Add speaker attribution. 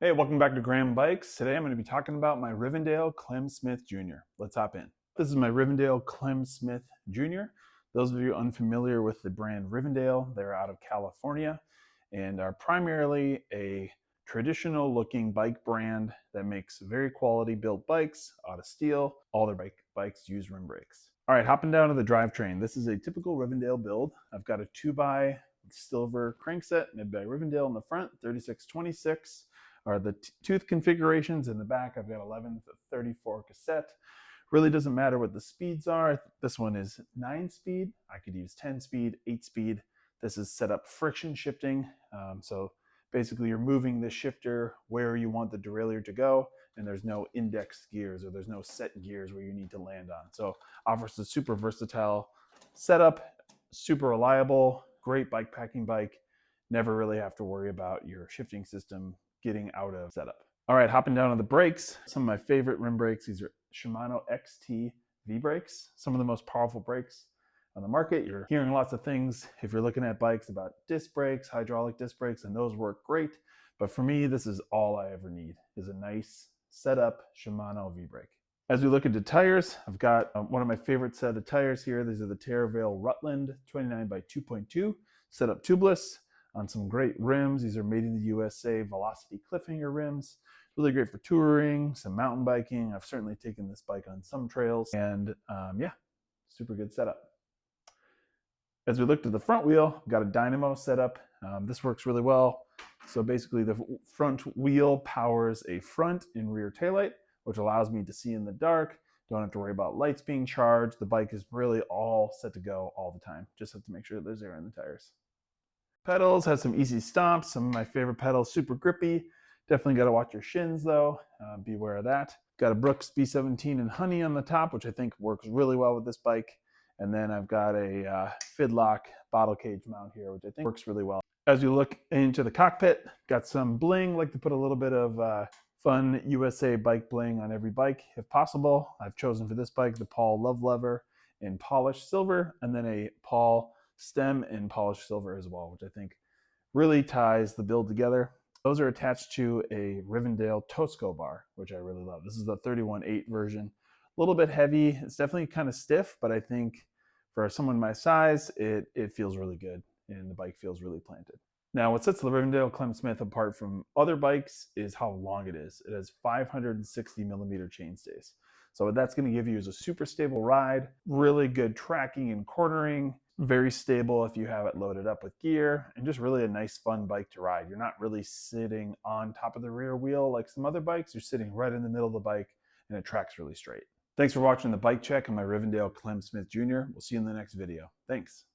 Speaker 1: Hey, welcome back to Graham Bikes. Today I'm going to be talking about my Rivendell Clem Smith Jr. Let's hop in. This is my Rivendell Clem Smith Jr. Those of you unfamiliar with the brand Rivendell, they're out of California and are primarily a traditional looking bike brand that makes very quality built bikes out of steel. All their bikes use rim brakes. All right, hopping down to the drivetrain. This is a typical Rivendell build. I've got a 2x silver crankset made by Rivendell in the front, 3626 are the tooth configurations. In the back, I've got 11 to 34 cassette. Really doesn't matter what the speeds are. This one is 9-speed. I could use 10-speed, 8-speed. This is set up friction shifting. So basically you're moving the shifter where you want the derailleur to go, and there's no index gears or there's no set gears where you need to land on. So offers a super versatile setup, super reliable, great bike packing bike. Never really have to worry about your shifting system getting out of setup. All right, hopping down on the brakes. Some of my favorite rim brakes. These are Shimano XT V brakes. Some of the most powerful brakes on the market. You're hearing lots of things if you're looking at bikes about disc brakes, hydraulic disc brakes, and those work great. But for me, this is all I ever need, is a nice setup Shimano V brake. As we look into tires, I've got one of my favorite set of tires here. These are the Terravale Rutland 29 by 2.2, set up tubeless on some great rims. These are made in the USA Velocity Cliffhanger rims. Really great for touring, some mountain biking. I've certainly taken this bike on some trails, and yeah, super good setup. As we look to the front wheel, I've got a dynamo setup. This works really well. So basically the front wheel powers a front and rear taillight, which allows me to see in the dark. Don't have to worry about lights being charged. The bike is really all set to go all the time. Just have to make sure that there's air in the tires. Pedals has some easy stomps. Some of my favorite pedals, super grippy. Definitely got to watch your shins though. Beware of that. Got a Brooks B17 and Honey on the top, which I think works really well with this bike. And then I've got a Fidlock bottle cage mount here, which I think works really well. As you look into the cockpit, got some bling. Like to put a little bit of fun USA bike bling on every bike if possible. I've chosen for this bike the Paul Love Lever in polished silver, and then a Paul stem in polished silver as well, which I think really ties the build together. Those are attached to a Rivendell Tosco bar, which I really love. This is the 31.8 version. A little bit heavy. It's definitely kind of stiff, but I think for someone my size, it feels really good, and the bike feels really planted. Now, what sets the Rivendell Clem Smith apart from other bikes is how long it is. It has 560 millimeter chainstays. So what that's going to give you is a super stable ride, really good tracking and cornering, very stable if you have it loaded up with gear, and just really a nice fun bike to ride. You're not really sitting on top of the rear wheel like some other bikes. You're sitting right in the middle of the bike, and it tracks really straight. Thanks for watching the bike check on my Rivendell Clem Smith Jr. We'll see you in the next video. Thanks.